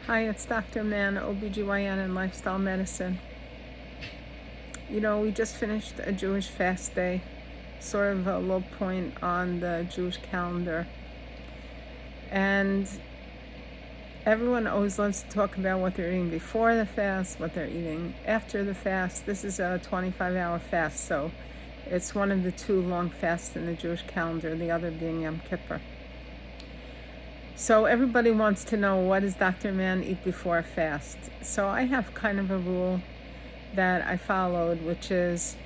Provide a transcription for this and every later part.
Hi, it's Dr. Mann, OBGYN and Lifestyle Medicine. We just finished a Jewish fast day, sort of a low point on the Jewish calendar. And everyone always loves to talk about what they're eating before the fast, what they're eating after the fast. This is a 25-hour fast, so it's one of the two long fasts in the Jewish calendar, the other being Yom Kippur. So everybody wants to know, what does Dr. Mann eat before a fast? So I have kind of a rule that I followed, which is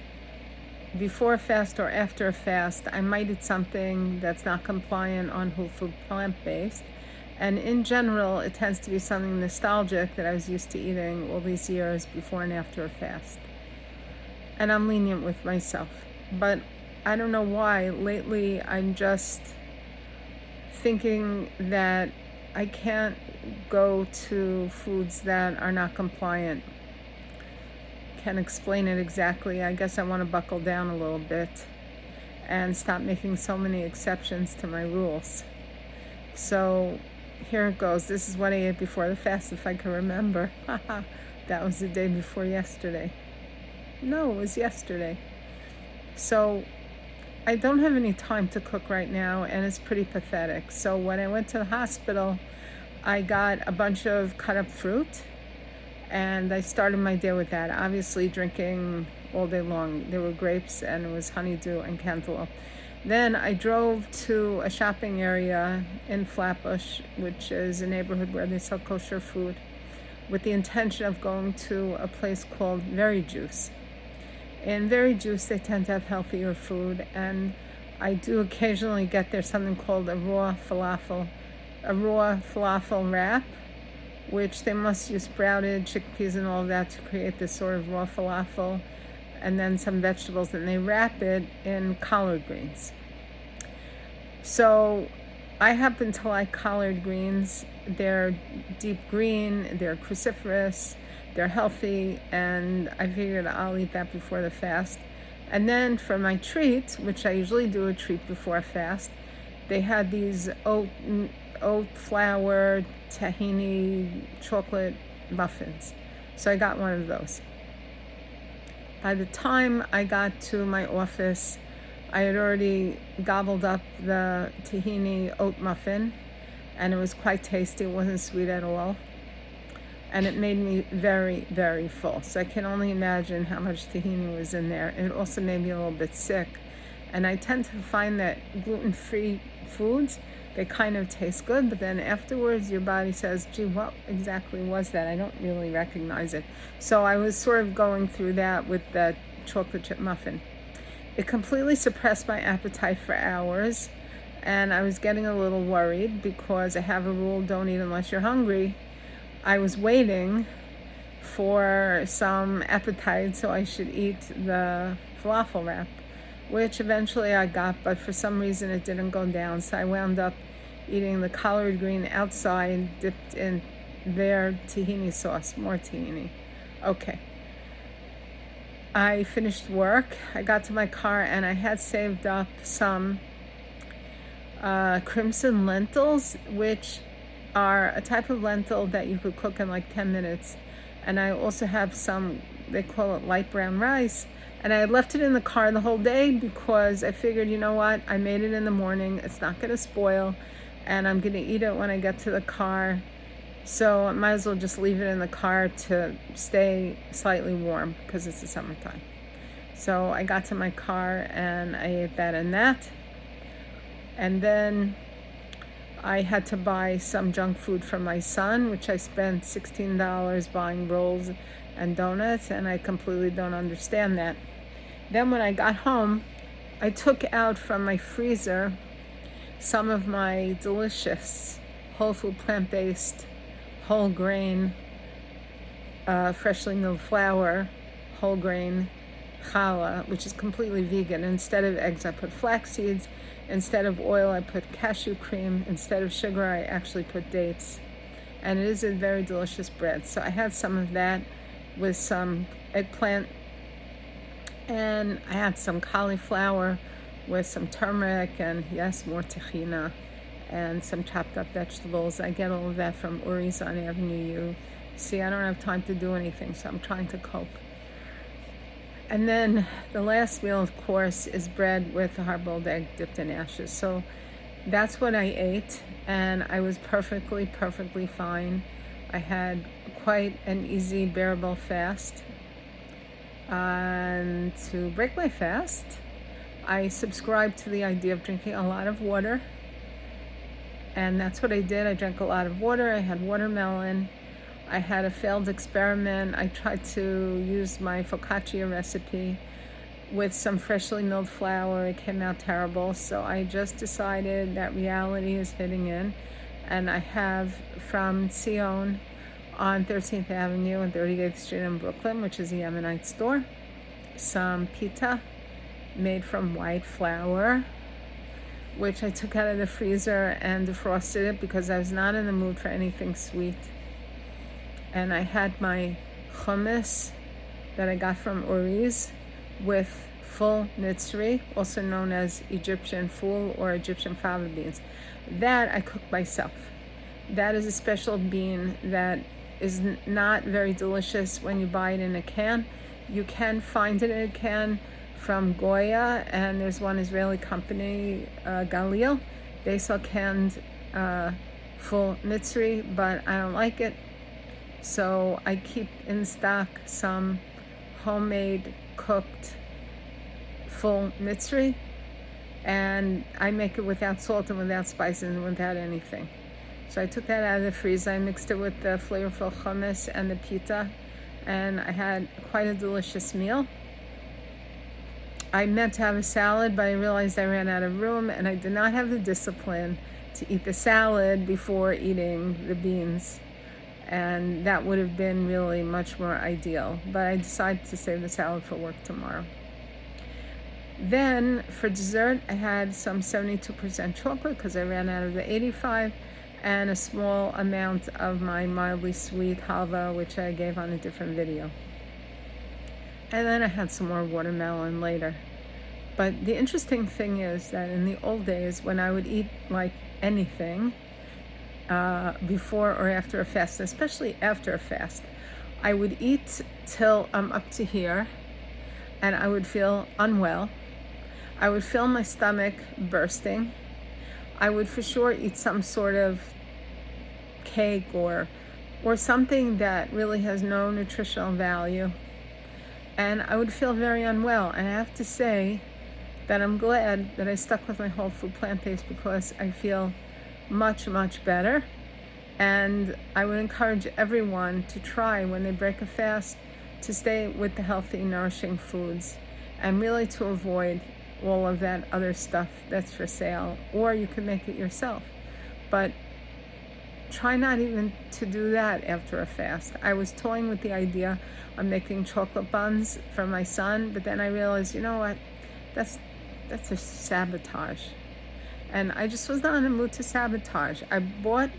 before a fast or after a fast, I might eat something that's not compliant on whole food, plant-based. And in general, it tends to be something nostalgic that I was used to eating all these years before and after a fast. And I'm lenient with myself. But I don't know why. Lately, I'm just thinking that I can't go to foods that are not compliant. Can't explain it exactly. I guess I want to buckle down a little bit and stop making so many exceptions to my rules. So here it goes. This is what I ate before the fast, if I can remember. That was the day before yesterday. No, it was yesterday. So I don't have any time to cook right now, and it's pretty pathetic. So when I went to the hospital, I got a bunch of cut up fruit, and I started my day with that, obviously drinking all day long. There were grapes, and it was honeydew and cantaloupe. Then I drove to a shopping area in Flatbush, which is a neighborhood where they sell kosher food, with the intention of going to a place called Very Juice. In Very Juice, they tend to have healthier food, and I do occasionally get there something called a raw falafel wrap, which they must use sprouted chickpeas and all of that to create this sort of raw falafel, and then some vegetables, and they wrap it in collard greens. So I happen to like collard greens. They're deep green, they're cruciferous, they're healthy, and I figured I'll eat that before the fast. And then for my treat, which I usually do a treat before a fast, they had these oat flour tahini chocolate muffins. So I got one of those. By the time I got to my office, I had already gobbled up the tahini oat muffin, and it was quite tasty. It wasn't sweet at all. And it made me very, very full. So I can only imagine how much tahini was in there. It also made me a little bit sick. And I tend to find that gluten-free foods, they kind of taste good, but then afterwards your body says, gee, what exactly was that? I don't really recognize it. So I was sort of going through that with the chocolate chip muffin. It completely suppressed my appetite for hours, and I was getting a little worried because I have a rule, don't eat unless you're hungry. I was waiting for some appetite, so I should eat the falafel wrap, which eventually I got, but for some reason it didn't go down. So I wound up eating the collard green outside, dipped in their tahini sauce, more tahini. Okay. I finished work. I got to my car, and I had saved up some crimson lentils, which are a type of lentil that you could cook in like 10 minutes. And I also have some, they call it light brown rice. And I had left it in the car the whole day because I figured, you know what, I made it in the morning, it's not going to spoil, and I'm going to eat it when I get to the car. So I might as well just leave it in the car to stay slightly warm because it's the summertime. So I got to my car and I ate that and that. And then I had to buy some junk food for my son, which I spent $16 buying rolls and donuts, and I completely don't understand that. Then when I got home, I took out from my freezer some of my delicious whole food, plant-based, whole grain, freshly milled flour, whole grain challah, which is completely vegan. Instead of eggs, I put flax seeds. Instead of oil, I put cashew cream. Instead of sugar, I actually put dates. And it is a very delicious bread. So I had some of that with some eggplant. And I had some cauliflower with some turmeric and, yes, more tahina. and some chopped up vegetables. I get all of that from Uri's on Avenue U. See, I don't have time to do anything, so I'm trying to cope. And then the last meal, of course, is bread with a hard-boiled egg dipped in ashes. So that's what I ate, and I was perfectly fine. I had quite an easy, bearable fast. And to break my fast, I subscribed to the idea of drinking a lot of water. And that's what I did. I drank a lot of water. I had watermelon. I had a failed experiment. I tried to use my focaccia recipe with some freshly milled flour. It came out terrible. So I just decided that reality is hitting in. And I have from Sion on 13th Avenue and 38th Street in Brooklyn, which is a Yemenite store, some pita made from white flour, which I took out of the freezer and defrosted it because I was not in the mood for anything sweet. And I had my hummus that I got from Uri's with full nitzri, also known as Egyptian fool or Egyptian fava beans. That I cooked myself. That is a special bean that is not very delicious when you buy it in a can. You can find it in a can from Goya, and there's one Israeli company, Galil. They sell canned full nitzri, but I don't like it. So I keep in stock some homemade cooked full nitzri, and I make it without salt and without spices and without anything. So I took that out of the freezer. I mixed it with the flavorful hummus and the pita, and I had quite a delicious meal. I meant to have a salad, but I realized I ran out of room, and I did not have the discipline to eat the salad before eating the beans. And that would have been really much more ideal. But I decided to save the salad for work tomorrow. Then for dessert, I had some 72% chocolate because I ran out of the 85, and a small amount of my mildly sweet halva, which I gave on a different video. And then I had some more watermelon later. But the interesting thing is that in the old days, when I would eat like anything, before or after a fast, especially after a fast, I would eat till I'm up to here, and I would feel unwell. I would feel my stomach bursting. I would for sure eat some sort of cake or something that really has no nutritional value, and I would feel very unwell. And I have to say that I'm glad that I stuck with my whole food plant-based, because I feel much better. And I would encourage everyone to try, when they break a fast, to stay with the healthy, nourishing foods, and really to avoid all of that other stuff that's for sale, or you can make it yourself. But try not even to do that after a fast. I was toying with the idea of making chocolate buns for my son, but then I realized, you know what, that's a sabotage. And I just was not in the mood to sabotage. I bought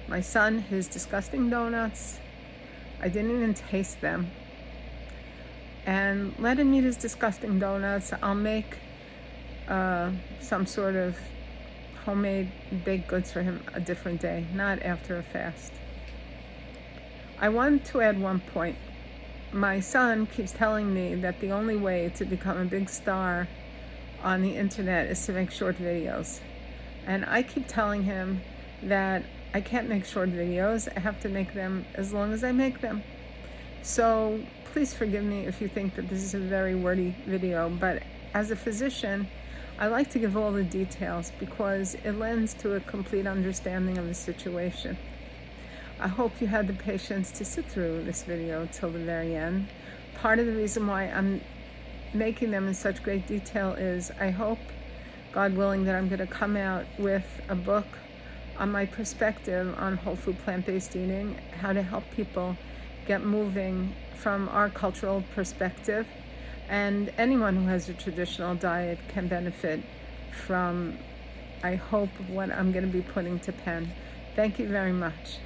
my son his disgusting donuts. I didn't even taste them. And let him eat his disgusting donuts. I'll make some sort of homemade baked goods for him a different day, not after a fast. I wanted to add one point. My son keeps telling me that the only way to become a big star on the internet is to make short videos. And I keep telling him that I can't make short videos. I have to make them as long as I make them. So please forgive me if you think that this is a very wordy video, but as a physician, I like to give all the details because it lends to a complete understanding of the situation. I hope you had the patience to sit through this video till the very end. Part of the reason why I'm making them in such great detail is I hope, God willing, that I'm going to come out with a book on my perspective on whole food plant-based eating, how to help people get moving from our cultural perspective. And anyone who has a traditional diet can benefit from, I hope, what I'm going to be putting to pen. Thank you very much.